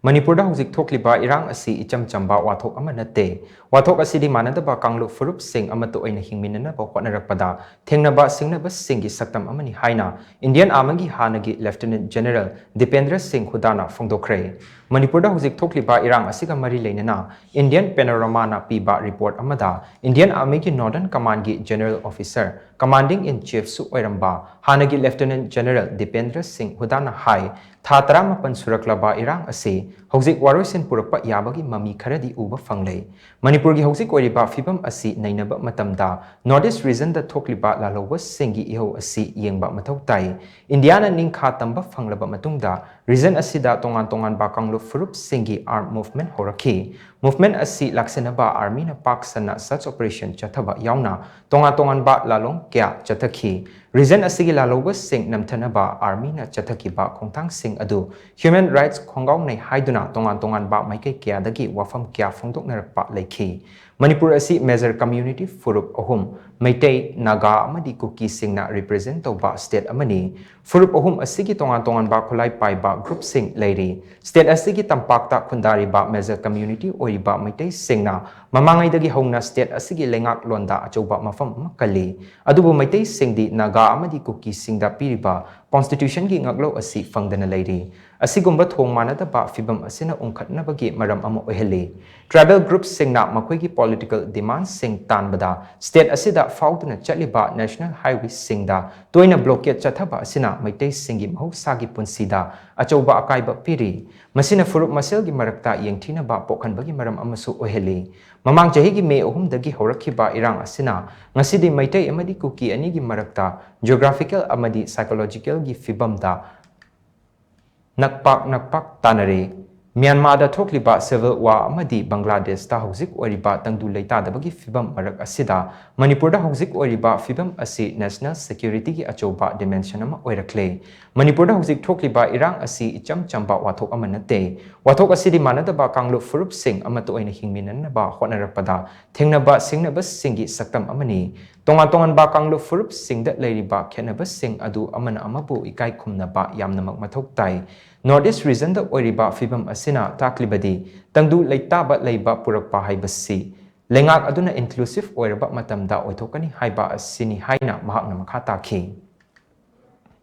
Manipur houjik thokliba Irang asi icham chamba wathok ama natte. Wathok asidi Manadaba Kanglup phurup Singh amatta oina Hingminnaba Hotnarakpada Thengnaba Singnaba Singh Saktam amani haina Indian Army hannagi Lieutenant General Deependra Singh Hooda na phongdokkhre. Manipur houjik thokliba Irang asiga mari leinana Indian Panorama na piba report amada Indian Army Northern Command General Officer Commanding in Chief su oiramba hannagi Lieutenant General Deependra Singh Hooda na hai tha 18 suraklaba Irang asi houjik waroisin purapa yabagi mami kharadi uba fanglei Manipur gi houjik oiriba fibam asi nainaba matamda Northeast region da thokliba laloba singi iho asi yengba mathau tai Indiana ningkha tamba fanglaba matungda region asida tongan ba Kanglup phurup singi armed movement horakhi movement asi laksenaba army na paksana such operation chathaba yauna tongan ba lalong kya chathakhi region asigi laloba sing namthanaba army na chathaki ba khongthang sing adu human rights khongaw nei haiduna tongan ba maikai kya dagi wafam kya phongdoknarakpa leikhi Manipur asi major community phurup ahum Meitei Naga amadi Kuki Singna represent toba state amani phurup ahum asigi tongan ba khulai pai ba group sing lady state asigi tampakta khundari ba major community oiba Meitei Singna mamangai dagi hongna state asigi lengak londa achoba mafam makali adubu Meitei Singdi Naga amadi Kuki Singda piriba constitution gi ngaklo asi fangdana lady asigumba thong manadaba fibam asina ungkhatnabagi maram ama oheli tribal groups singna makhoi political demands sing tanbada state asida fauduna chaliba national highway singda toina blockade chathaba asina Meitei Singi mahusagi punsida achoba akaiba piri masina phurup maselgi marakta yengthinaba pokhanbagi maram amasu oheli mamang chahigi me ohum dagi horakhiba Irang asina ngasidi Meitei amadi Kuki anigi marakta geographical amadi psychological gi fibamda nakpak tanare Myanmar da thokliba civil war amadi Bangladesh da houjik oiriba tangdu leita dabagi fibam marak asida Manipur da houjik oiriba fibam asi national security gi achoba dimension ama oirakle Manipur da houjik thokliba Irang asi icham chamba wathok ama natte wathok asidi Manadaba Kanglup phurup Singh amatta oina Hingminnaba Hotnarakpada Thengnaba Singnaba Singh Saktam amani tongan ba Kanglup phurup Singh da leiriba khenaba Singh adu amana amabu ikai khumnaba yamnamak mathok tai Northeast region da oiriba fibam asina taklibadi tangdu leitaba leiba purakpa haibasi lengak aduna inclusive oiraba matamda oithokani haiba asini haina mahakna makha takhi